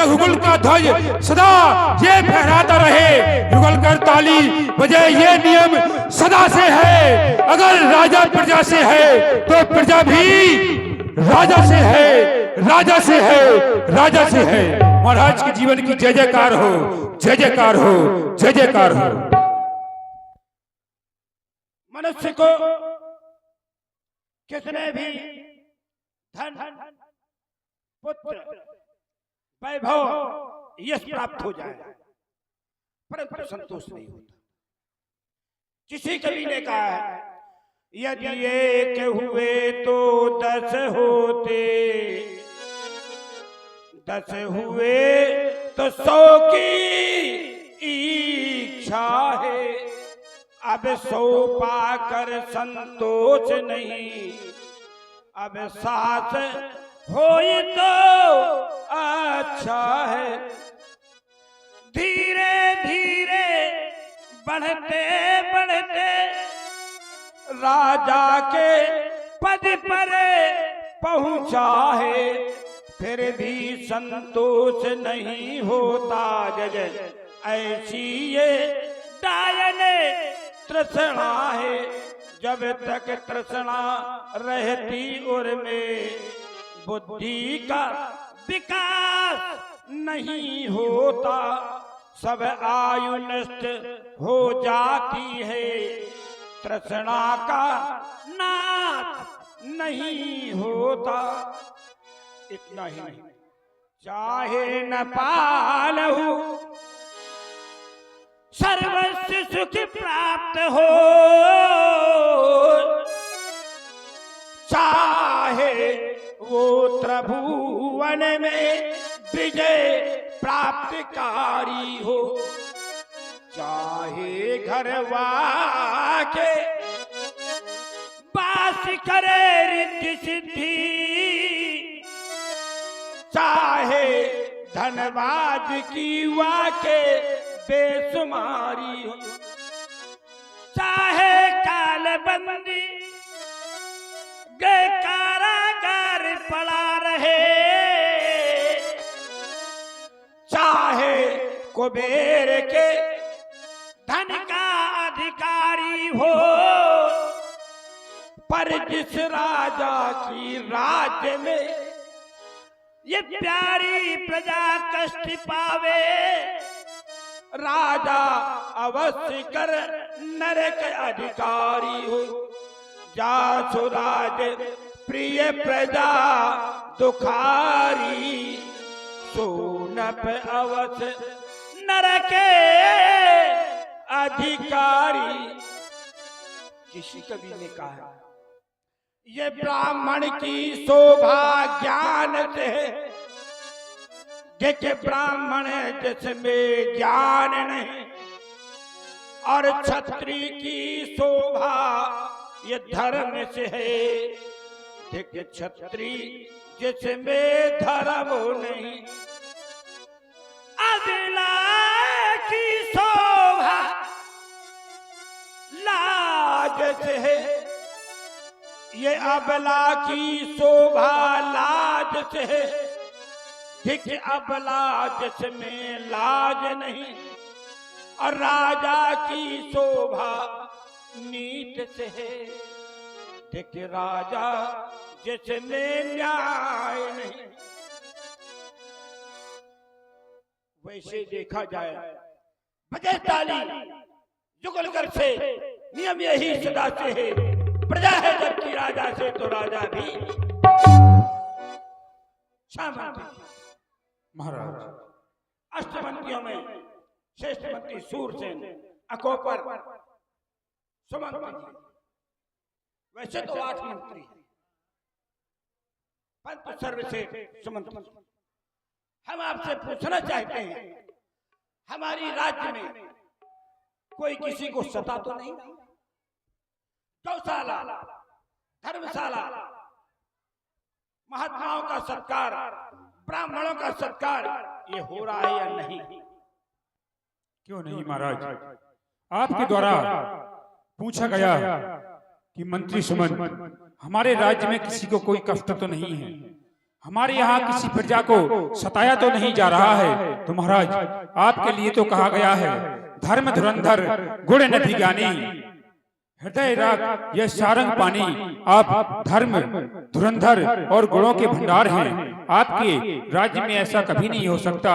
रघुकुल का ध्वज सदा ये फहराता रहे। युगल कर ताली बजे ये नियम सदा से है। अगर राजा प्रजा से है तो प्रजा भी राजा से है, राजा से है, राजा से है। महाराज के जीवन की जय जयकार हो, जय जयकार हो, जय जयकार हो। मनुष्य को कितने भी धन, पुत्र, वैभव, यश प्राप्त हो जाए, परंतु संतोष नहीं होता। किसी कवि ने कहा है, यदि एक हुए तो 10 होते, 10 हुए तो 100 की इच्छा है। अब 100 पाकर संतोष नहीं, अब 7 होए तो अच्छा है। धीरे धीरे बढ़ते बढ़ते राजा के पद पर पहुंचा है, फिर भी संतोष नहीं होता। जज ऐसी ये डायन तृष्णा है, जब तक तृष्णा रहती उर में बुद्धि का विकास नहीं होता। सब आयु नष्ट हो जाती है, तृष्णा का नाश नहीं होता। इतना ही नहीं, चाहे न पालहु सर्वस्व सुख प्राप्त हो, चाहे वो त्रिभुवन में विजय प्राप्तकारी हो, चाहे घरवा के बास करे रिद्धि सिद्धि, चाहे धनबाज की वाके बेसुमारी हो, चाहे कालबंदी गए कारागार पड़ा रहे, चाहे कुबेर के धन का अधिकारी हो, पर जिस राजा की राज्य में ये प्यारी प्रजा कष्ट पावे, राजा अवश्य कर नरक अधिकारी हो। जासु राज प्रिय प्रजा दुखारी, सोनप अवश्य नरक अधिकारी। किसी कवि ने कहा, ये ब्राह्मण की शोभा ज्ञान से है, देखे ब्राह्मण जिसमें ज्ञान नहीं, और क्षत्रिय की शोभा ये धर्म से है, देखे क्षत्रिय जिसमें धर्म नहीं। अबला की शोभा लाज से है, ये अबला की शोभा लाज से है, ठीक अबला जिसमें लाज नहीं, और राजा की शोभा नीत से है, ठीक राजा जिसमें न्याय नहीं। वैसे देखा जाए बजे ताली जुगलकर से नियम यही सदा से है, प्रजा है जबकि राजा से तो राजा भी महाराज। अष्टमंत्रियों में श्रेष्ठ मंत्री सूरसेन, अकोपर, सुमंत्री, वैसे तो 8 मंत्री हैं, परंतु सर्वश्रेष्ठ सुमंत्री। हम आपसे पूछना चाहते हैं, हमारी राज्य में कोई किसी को सता तो नहीं? गौशाला, धर्मशाला, महात्माओं का सत्कार, ब्राह्मणों का सत्कार, ये हो रहा है या नहीं? क्यों नहीं महाराज, आपके द्वारा पूछा गया कि मंत्री सुमन, हमारे राज्य में किसी को कोई कष्ट तो नहीं है। हमारे यहाँ किसी प्रजा को सताया तो नहीं जा रहा है। तो महाराज आपके लिए तो कहा गया है, धर्म धुरंधर गुण नदी ज्ञानी, हृदय राग यह सारंग पानी। आप धर्म धुरंधर और गुणों के भंडार हैं। आपके राज्य में ऐसा कभी नहीं हो सकता।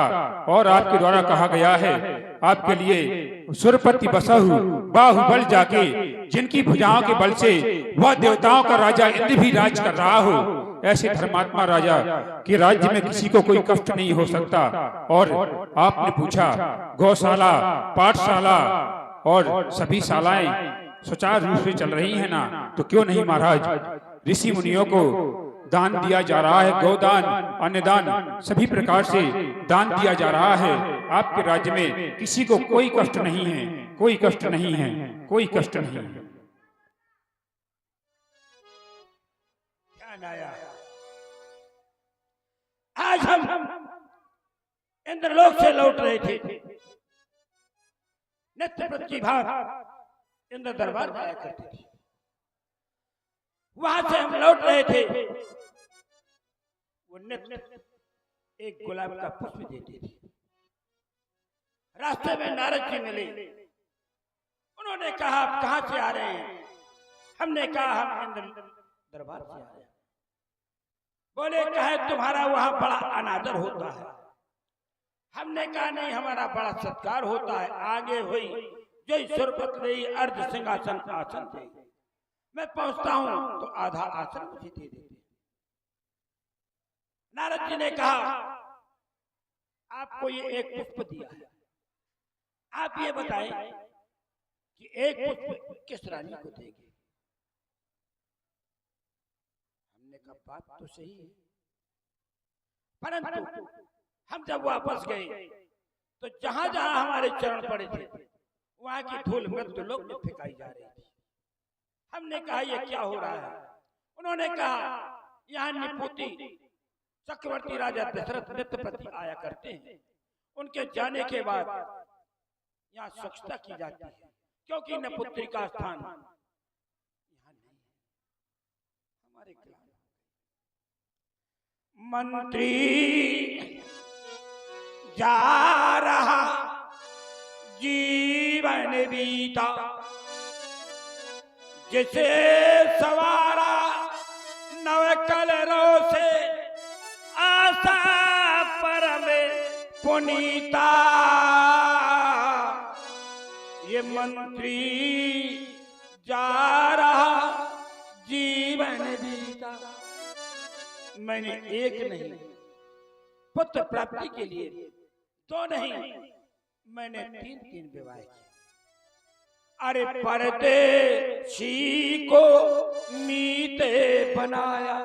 और आपके द्वारा कहा गया है, आपके लिए सुरपति बसहु बाहुबल जाके, जिनकी भुजाओं के बल से वह देवताओं का राजा इंद्र भी राज कर रहा हो, ऐसे धर्मात्मा राजा के राज्य में किसी को कोई कष्ट नहीं हो सकता। और आपने पूछा गौशाला, पाठशाला और सभी शालाएं सुचारू रूप से चल रही है ना, तो क्यों नहीं महाराज, ऋषि मुनियों को दान दिया जा रहा है, गोदान, अन्नदान, सभी प्रकार से दान दिया जा रहा है। आपके राज्य में किसी को कोई कष्ट नहीं है, कोई कष्ट नहीं है, कोई कष्ट नहीं है। आया आज हम इंद्रलोक से लौट रहे थे, नित्य प्रतिभात इंद्र दरबार जाया करते थे। वहां से हम लौट रहे थे, वो नित्य एक गुलाब का पुष्प देते थे। रास्ते में नारद जी मिले, उन्होंने कहा आप कहां से आ रहे हैं? हमने कहा हम इंद्र दरबार से आ रहे हैं। बोले कहे तुम्हारा वहां बड़ा अनादर होता है। हमने कहा नहीं, हमारा बड़ा सत्कार होता है। आगे हुई जो सुरपत रही अर्ध सिंहासन आसन थे, मैं पहुंचता हूं तो आधा आसन मुझे दे देते। नारद जी ने कहा आपको ये एक पुष्प दिया है, आप ये बताएं कि एक पुष्प किस रानी को देंगे? हमने कहा बात तो सही है, परंतु हम जब वापस गए तो जहां जहां हमारे चरण पड़े थे वहां की धूल मृत्यु लोक में फेंकाई जा रही थी। हमने कहा यह क्या हो रहा है? उन्होंने कहा यहाँ निपुति चक्रवर्ती राजा दशरथ नित्यपति आया करते हैं, उनके जाने के बाद यहाँ स्वच्छता की जाती है, क्योंकि नपुत्री का स्थान यहाँ नहीं है। हमारे मंत्री जा रहा जीवन बीता, जिसे सवारा नव कलरों से आशा परम पुनीता। ये मंत्री जा रहा जीवन बीता। मैंने एक नहीं पुत्र प्राप्ति के लिए, दो नहीं, मैंने तीन विवाह किए। अरे परदेशी को मीते बनाया,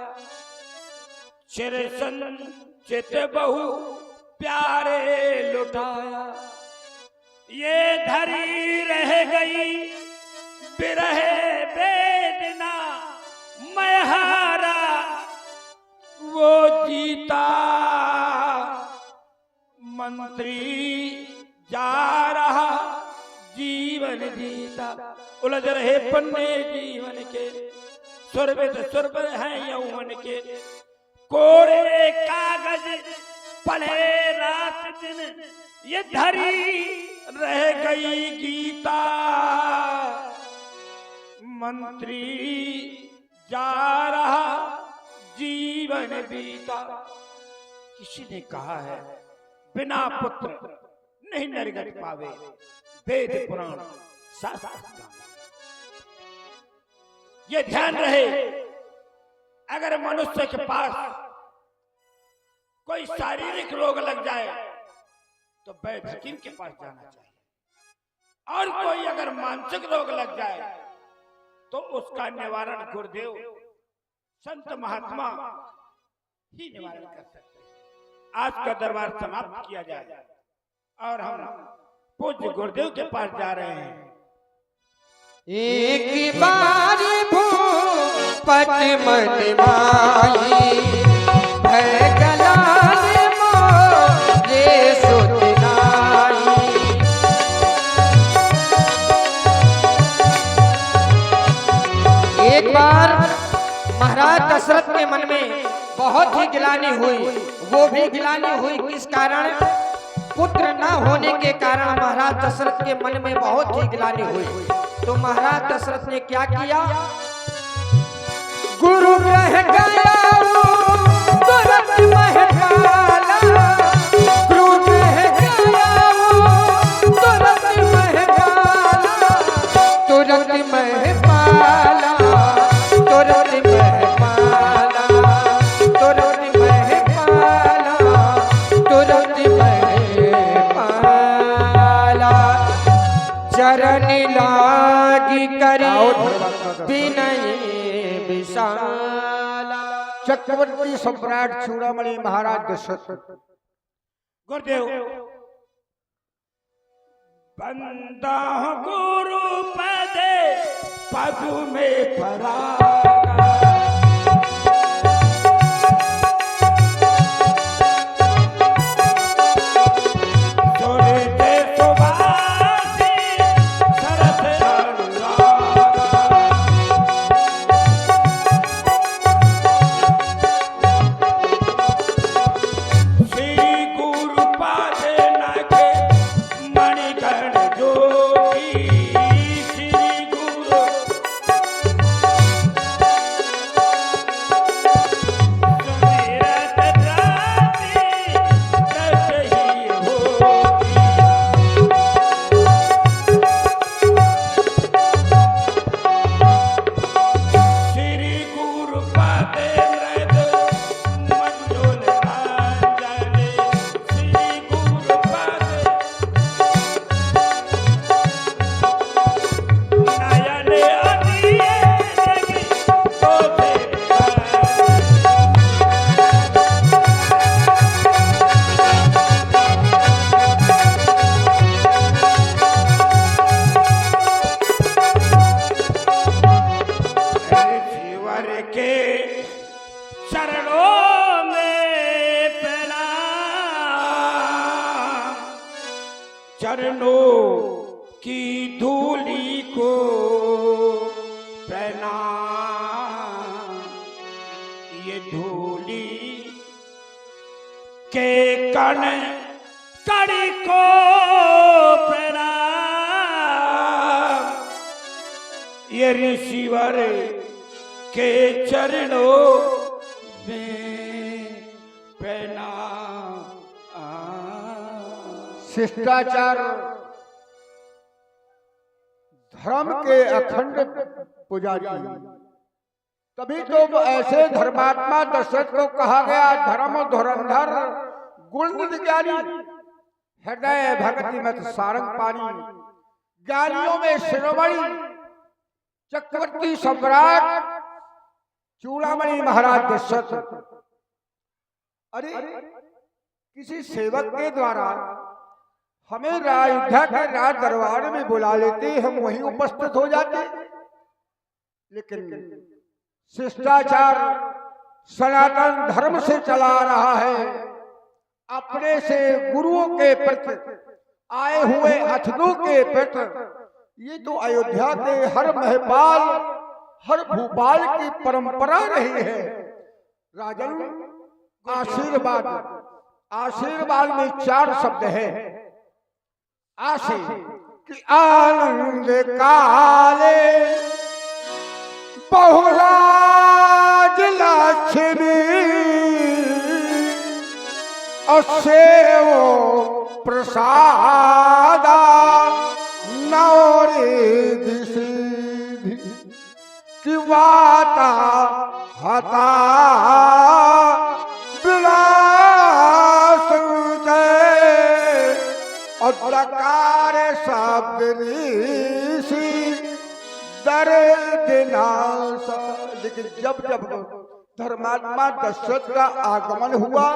चिर संचित बहु प्यारे लुटाया। ये धरी रह गई बिरह वेदना, मैं हारा वो जीता। मंत्री जा रहा जीवन जीता, उलझ रहे पन्ने जीवन के, सुरभित सुरभर हैं यौवन के। कोरे कागज पढ़े रात दिन, ये धरी रह गई गीता। मंत्री जा रहा जीवन बीता। किसी ने कहा है बिना पुत्र नहीं नरगति पावे, वेद पुराण शास्त्र। ये ध्यान रहे, अगर मनुष्य के पास कोई शारीरिक रोग लग जाए तो वैद्य हकीम के पास जाना चाहिए, और कोई अगर मानसिक रोग लग जाए तो उसका निवारण गुरुदेव संत महात्मा ही निवारण कर सकते हैं। आज का दरबार समाप्त किया जाए और हम पूज्य गुरुदेव के पास जा रहे हैं। एक बार भूपत मन माई, भय गलाल मोरे सुत नाई। एक बार महाराज दशरथ के मन में बहुत ही गिलानी हुई। वो भी गिलानी हुई किस कारण? पुत्र न होने के कारण महाराज दशरथ के मन में बहुत ही गिलानी हुई। तो महाराज दशरथ ने क्या किया? गुरु ग्रह गया तुरंत महकाला, गुरु ग्रह गया तुरंत महकाला, तुरंत महकाला, तुरंत महकाला, तुरंत महकाला, तुरंत महकाला। चरण लागी करी विनय विशाला। चक्रवर्ती सम्राट चूड़ामणि महाराज दशरथ गुरुदेव बंदा गुरु पदे पग में परागा, जोड़ते सुभाषी शरद अनुरागा, श्री गुरु पद नागे मणिगण जोगी, श्री गुरु सुमिरत राति दशही होगी, श्री गुरु पद मृद मंजुल अंजलि, श्री गुरु पद नयन अदिये जगी तोते शिवर के चरणों में प्रणाम, चरणों की धूली को प्रणाम, ये धूली के कण कड़ी को प्रणाम, ये ऋषिवर के चरणों में प्रणाम। शिष्टाचार धर्म के अखंड पुजारी, तभी तो ऐसे धर्मात्मा दशरथ को कहा गया धर्म धुरंधर गुण ज्ञानी, हृदय भक्ति मत सारंग पानी, ज्ञानियों में शिरोमणि चक्रवर्ती सम्राट चूड़ामणि महाराज दशरथ। अरे किसी सेवक के द्वारा हमें अयोध्या के राज दरबार में बुला लेते, हम वहीं उपस्थित हो जाते, लेकिन शिष्टाचार सनातन धर्म से चला रहा है। अपने से गुरुओं के प्रति आए हुए अतिथियों के प्रति ये तो अयोध्या के हर महपाल हर भूपाल की परंपरा रही है। राजन आशीर्वाद, आशीर्वाद में 4 शब्द है। आशी कि आनंद काले बहुराज लक्ष्मी, असेवो प्रसादा नौरिधि सिद्धि, कि वाता हता विलास जय, अदकार शब्द ऋषि दर दिनाश। लेकिन जब जब धर्मात्मा दशरथ का आगमन हुआ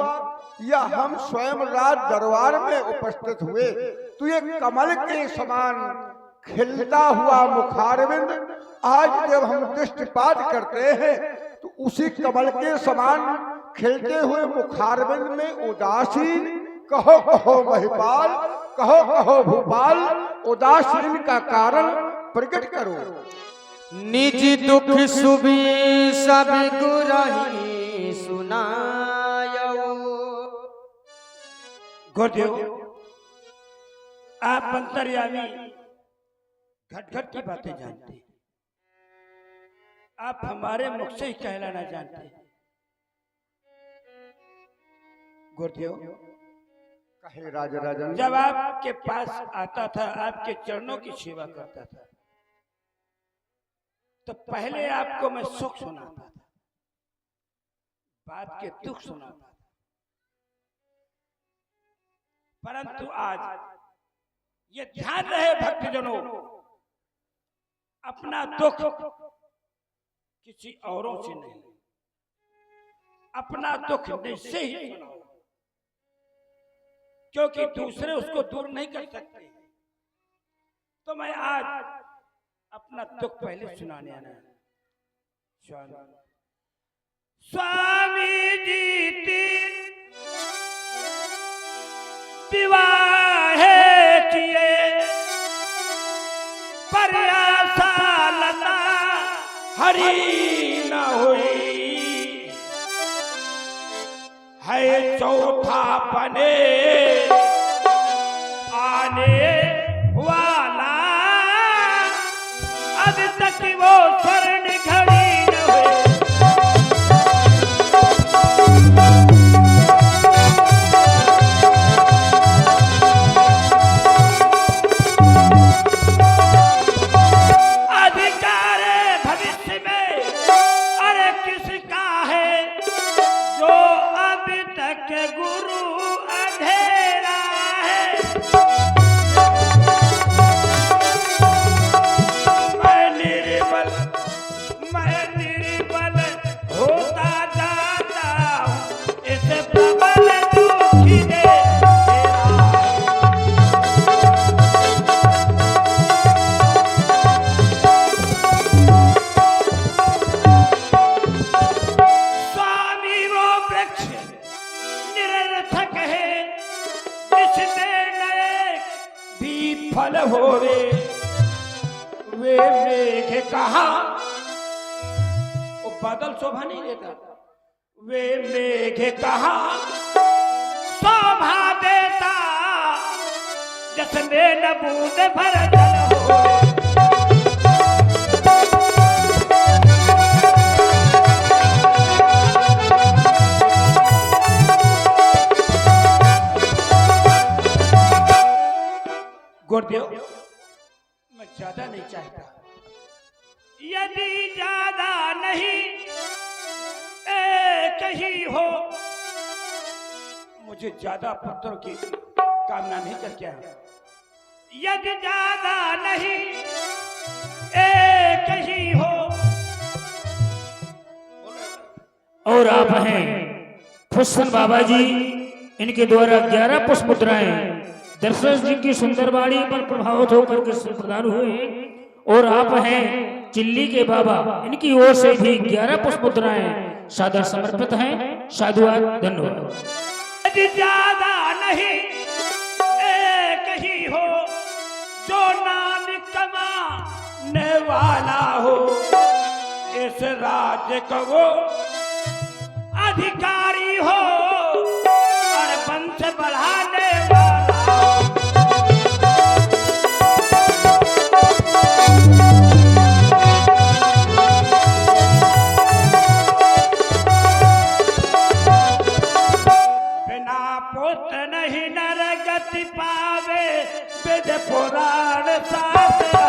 या हम स्वयं राज दरबार में उपस्थित हुए, तो ये कमल के समान खिलता हुआ मुखारविंद आज जब हम दृष्टिपात करते हैं तो उसी कमल के समान खिलते हुए मुखारविंद में उदासीन, कहो कहो महिपाल, कहो कहो भूपाल, उदासीन का कारण प्रकट करो। निज दुख सुबी सब गुरही सुनायो। गुरुदेव, आप अंतर्यामी घट घट की बातें जानते हैं, आप हमारे मुख से ही कहलाना जानते हैं। गुरुदेव, कहे राजा राजन, जब आपके पास आता था, आपके चरणों की सेवा करता था, तो पहले आपको मैं सुख सुनाता था, बाद के दुख सुनाता था। परंतु आज ये ध्यान रहे भक्तजनों, अपना दुख किसी औरों से नहीं, अपना दुख निश्चय ही सुनाओ, क्योंकि दूसरे उसको दूर नहीं कर सकते। तो मैं आज अपना दुख पहले सुनाने आना है। स्वामी जी विवाह किए पर आशा लता हरी न हुई, है चौथा बने आने वाला, अब तक वो स्वर्ण घड़ी न हुई। अधिकार भविष्य में अरे किसका है, जो अब तक गुरु अंधेरा है। मैं निर्बल होता जाता हूँ, इस प्रबल दुखी ने स्वामी वो वृक्ष निरर्थक है, जिसमें नए भी फल होवे। वे मेघ कहा, वो बादल शोभा नहीं देता, वे मेघ कहा शोभा देता, जिसमें न बूंद भर जल होवे। गुरुदेव, मैं ज्यादा नहीं चाहता, यदि ज्यादा नहीं एक ही हो, मुझे ज्यादा पुत्रों की कामना नहीं करके आया। यदि ज्यादा नहीं एक ही हो। और आप हैं फुस्सन बाबा जी, इनके द्वारा 11 पुष्प मुद्राएं दर्शन जी की सुंदर वाणी पर प्रभावित होकर के प्रदान हुए हैं। और आप हैं चिल्ली के बाबा, इनकी ओर से भी 11 पुष्प मुद्राएं सादर समर्पित हैं। साधुवाद, धन्यवाद। यदि ज्यादा नहीं एक ही हो, जो नाम कमाने वाला हो, इस राज्य का वो अधिकारी हो और वंश बढ़ाने वाला। पुत्र नहीं नरगति पावे, वेद पुराण शास्त्र